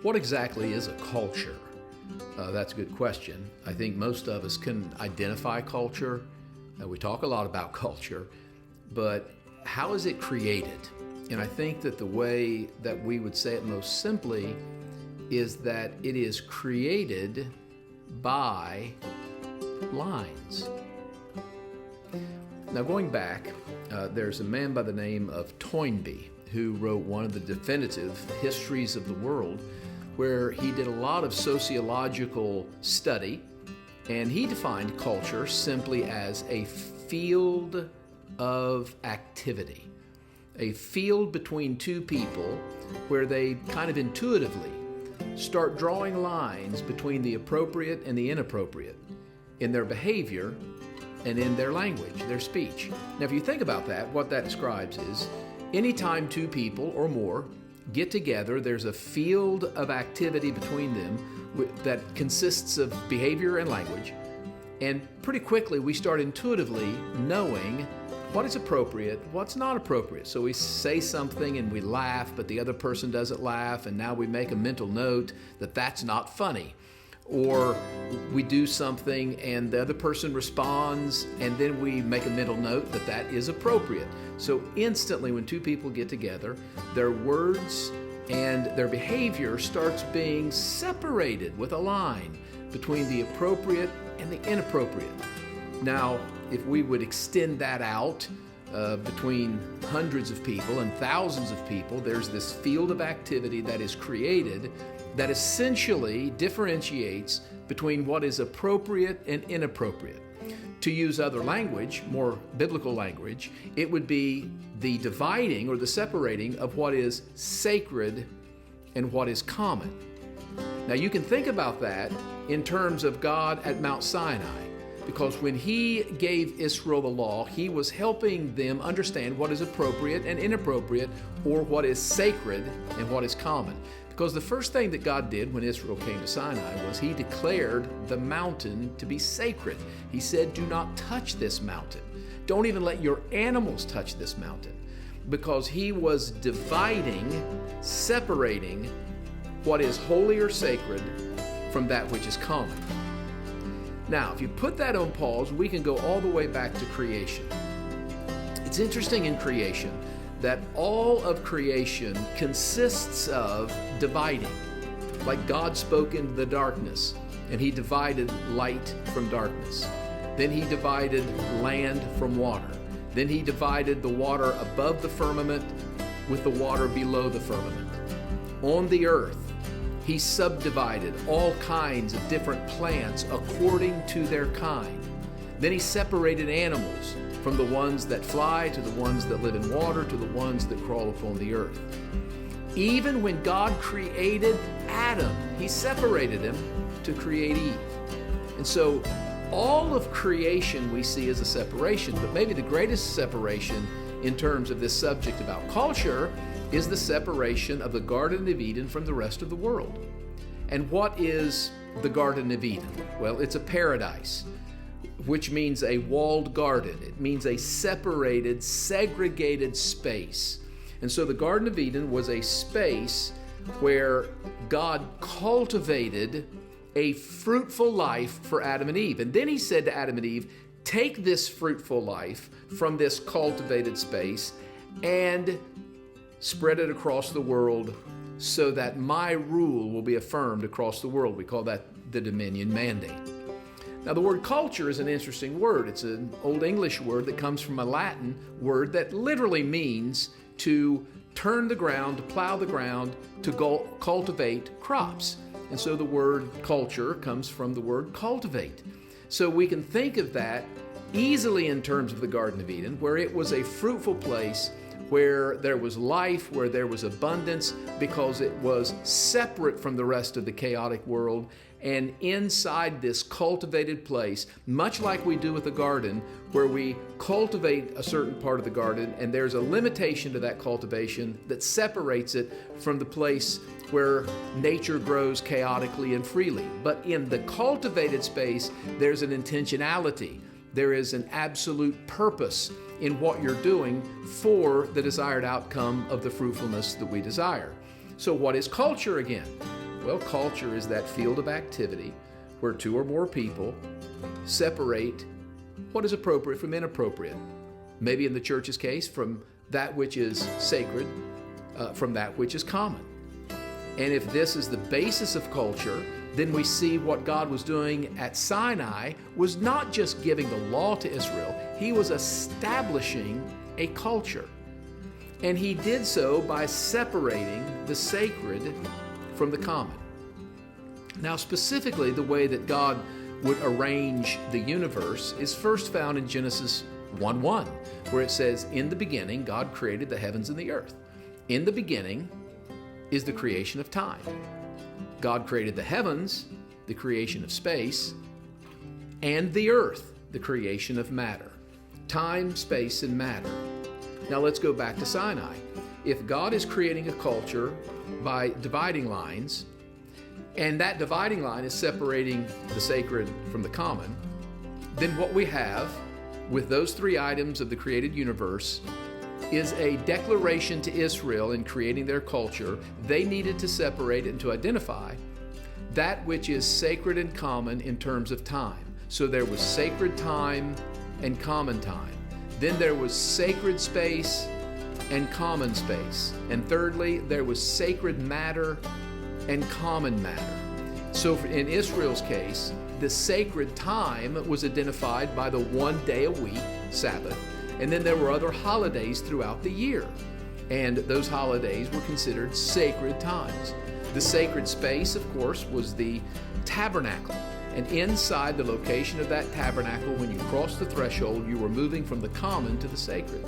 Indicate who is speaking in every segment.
Speaker 1: What exactly is a culture? That's a good question. I think most of us can identify culture. We talk a lot about culture, but how is it created? And I think that the way that we would say it most simply is that it is created by lines. Now, going back, there's a man by the name of Toynbee who wrote one of the definitive histories of the world, where he did a lot of sociological study, and he defined culture simply as a field of activity, a field between two people where they kind of intuitively start drawing lines between the appropriate and the inappropriate in their behavior and in their language, their speech. Now, if you think about that, what that describes is anytime two people or more get together, there's a field of activity between them that consists of behavior and language. And pretty quickly, we start intuitively knowing what is appropriate, what's not appropriate. So we say something and we laugh, but the other person doesn't laugh, and now we make a mental note that that's not funny. Or we do something and the other person responds, and then we make a mental note that that is appropriate. So instantly, when two people get together, their words and their behavior starts being separated with a line between the appropriate and the inappropriate. Now, if we would extend that out between hundreds of people and thousands of people, there's this field of activity that is created that essentially differentiates between what is appropriate and inappropriate. To use other language, more biblical language, it would be the dividing or the separating of what is sacred and what is common. Now, you can think about that in terms of God at Mount Sinai, because when He gave Israel the law, He was helping them understand what is appropriate and inappropriate, or what is sacred and what is common. Because the first thing that God did when Israel came to Sinai was He declared the mountain to be sacred. He said, "Do not touch this mountain. Don't even let your animals touch this mountain." Because He was dividing, separating what is holy or sacred from that which is common. Now, if you put that on pause, we can go all the way back to creation. It's interesting in creation that all of creation consists of dividing. Like God spoke into the darkness, and He divided light from darkness. Then He divided land from water. Then He divided the water above the firmament with the water below the firmament. On the earth, He subdivided all kinds of different plants according to their kind. Then He separated animals from the ones that fly to the ones that live in water to the ones that crawl upon the earth. Even when God created Adam, He separated him to create Eve. And so all of creation we see as a separation, but maybe the greatest separation in terms of this subject about culture is the separation of the Garden of Eden from the rest of the world. And what is the Garden of Eden? Well, it's a paradise, which means a walled garden. It means a separated, segregated space. And so the Garden of Eden was a space where God cultivated a fruitful life for Adam and Eve. And then He said to Adam and Eve, "Take this fruitful life from this cultivated space and spread it across the world so that my rule will be affirmed across the world." We call that the dominion mandate. Now, the word culture is an interesting word. It's an Old English word that comes from a Latin word that literally means to turn the ground, to plow the ground, to cultivate crops. And so the word culture comes from the word cultivate. So we can think of that easily in terms of the Garden of Eden, where it was a fruitful place, where there was life, where there was abundance, because it was separate from the rest of the chaotic world. And inside this cultivated place, much like we do with the garden, where we cultivate a certain part of the garden, and there's a limitation to that cultivation that separates it from the place where nature grows chaotically and freely. But in the cultivated space, there's an intentionality. There is an absolute purpose in what you're doing for the desired outcome of the fruitfulness that we desire. So what is culture again? Well, culture is that field of activity where two or more people separate what is appropriate from inappropriate. Maybe in the church's case, from that which is sacred, from that which is common. And if this is the basis of culture, then we see what God was doing at Sinai was not just giving the law to Israel, He was establishing a culture. And He did so by separating the sacred from the common. Now, specifically, the way that God would arrange the universe is first found in Genesis 1:1, where it says, "In the beginning, God created the heavens and the earth." In the beginning is the creation of time. God created the heavens, the creation of space, and the earth, the creation of matter. Time, space, and matter. Now let's go back to Sinai. If God is creating a culture by dividing lines, and that dividing line is separating the sacred from the common, then what we have with those three items of the created universe is a declaration to Israel in creating their culture. They needed to separate and to identify that which is sacred and common in terms of time. So there was sacred time and common time. Then there was sacred space and common space. And thirdly, there was sacred matter and common matter. So in Israel's case, the sacred time was identified by the 1 day a week, Sabbath, and then there were other holidays throughout the year, and those holidays were considered sacred times. The sacred space, of course, was the tabernacle, and inside the location of that tabernacle, when you crossed the threshold, you were moving from the common to the sacred.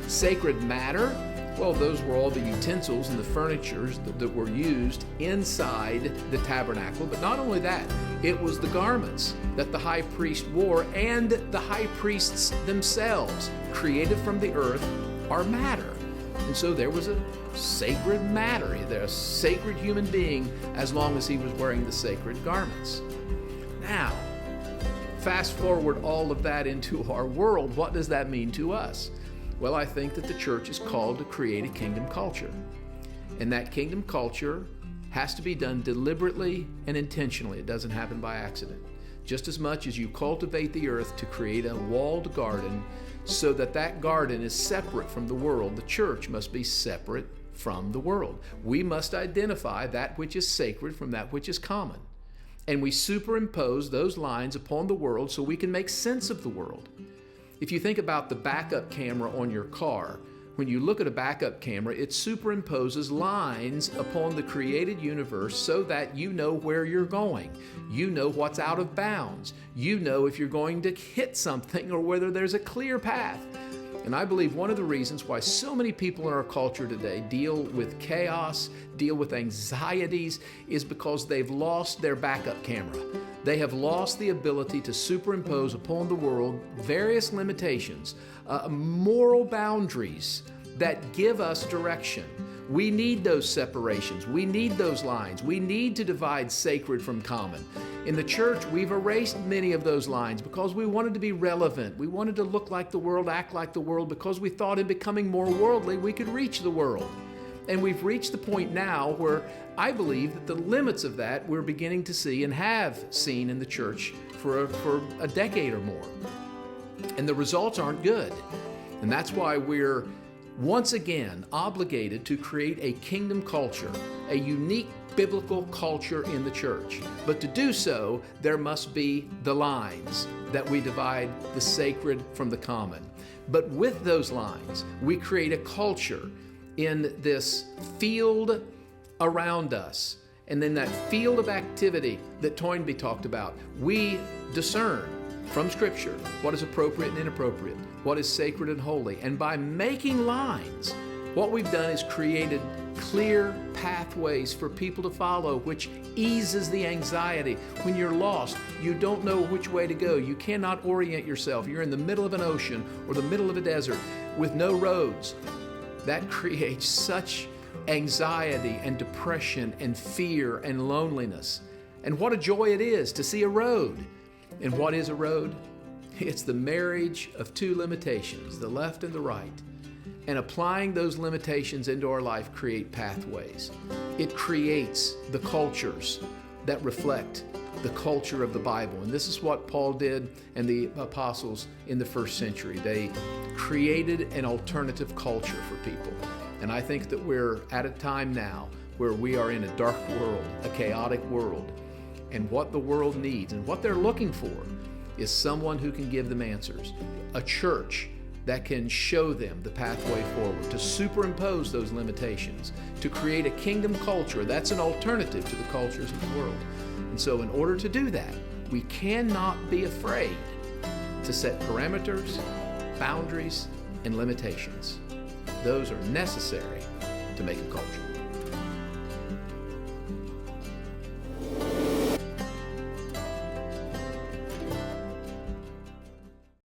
Speaker 1: Sacred matter, well, those were all the utensils and the furnitures that were used inside the tabernacle. But not only that, it was the garments that the high priest wore, and the high priests themselves, created from the earth, are matter. And so there was a sacred matter. There's a sacred human being as long as he was wearing the sacred garments. Now, fast forward all of that into our world. What does that mean to us? Well, I think that the church is called to create a kingdom culture. And that kingdom culture has to be done deliberately and intentionally. It doesn't happen by accident. Just as much as you cultivate the earth to create a walled garden so that that garden is separate from the world, the church must be separate from the world. We must identify that which is sacred from that which is common. And we superimpose those lines upon the world so we can make sense of the world. If you think about the backup camera on your car, when you look at a backup camera, it superimposes lines upon the created universe so that you know where you're going. You know what's out of bounds. You know if you're going to hit something or whether there's a clear path. And I believe one of the reasons why so many people in our culture today deal with chaos, deal with anxieties, is because they've lost their backup camera. They have lost the ability to superimpose upon the world various limitations, moral boundaries that give us direction. We need those separations. We need those lines. We need to divide sacred from common. In the church, we've erased many of those lines because we wanted to be relevant. We wanted to look like the world, act like the world, because we thought in becoming more worldly, we could reach the world. And we've reached the point now where I believe that the limits of that we're beginning to see and have seen in the church for a decade or more. And the results aren't good. And that's why we're once again obligated to create a kingdom culture, a unique biblical culture in the church. But to do so, there must be the lines that we divide the sacred from the common. But with those lines, we create a culture in this field around us. And then that field of activity that Toynbee talked about, we discern from Scripture what is appropriate and inappropriate, what is sacred and holy. And by making lines, what we've done is created clear pathways for people to follow, which eases the anxiety. When you're lost, you don't know which way to go. You cannot orient yourself. You're in the middle of an ocean or the middle of a desert with no roads. That creates such anxiety and depression and fear and loneliness. And what a joy it is to see a road. And what is a road? It's the marriage of two limitations, the left and the right. and applying those limitations into our life create pathways. It creates the cultures that reflect the culture of the Bible. And this is what Paul did and the apostles in the first century. They created an alternative culture for people. And I think that we're at a time now where we are in a dark world, a chaotic world. And what the world needs and what they're looking for is someone who can give them answers. A church that can show them the pathway forward, to superimpose those limitations, to create a kingdom culture that's an alternative to the cultures of the world. And so in order to do that, we cannot be afraid to set parameters, boundaries, and limitations. Those are necessary to make a culture.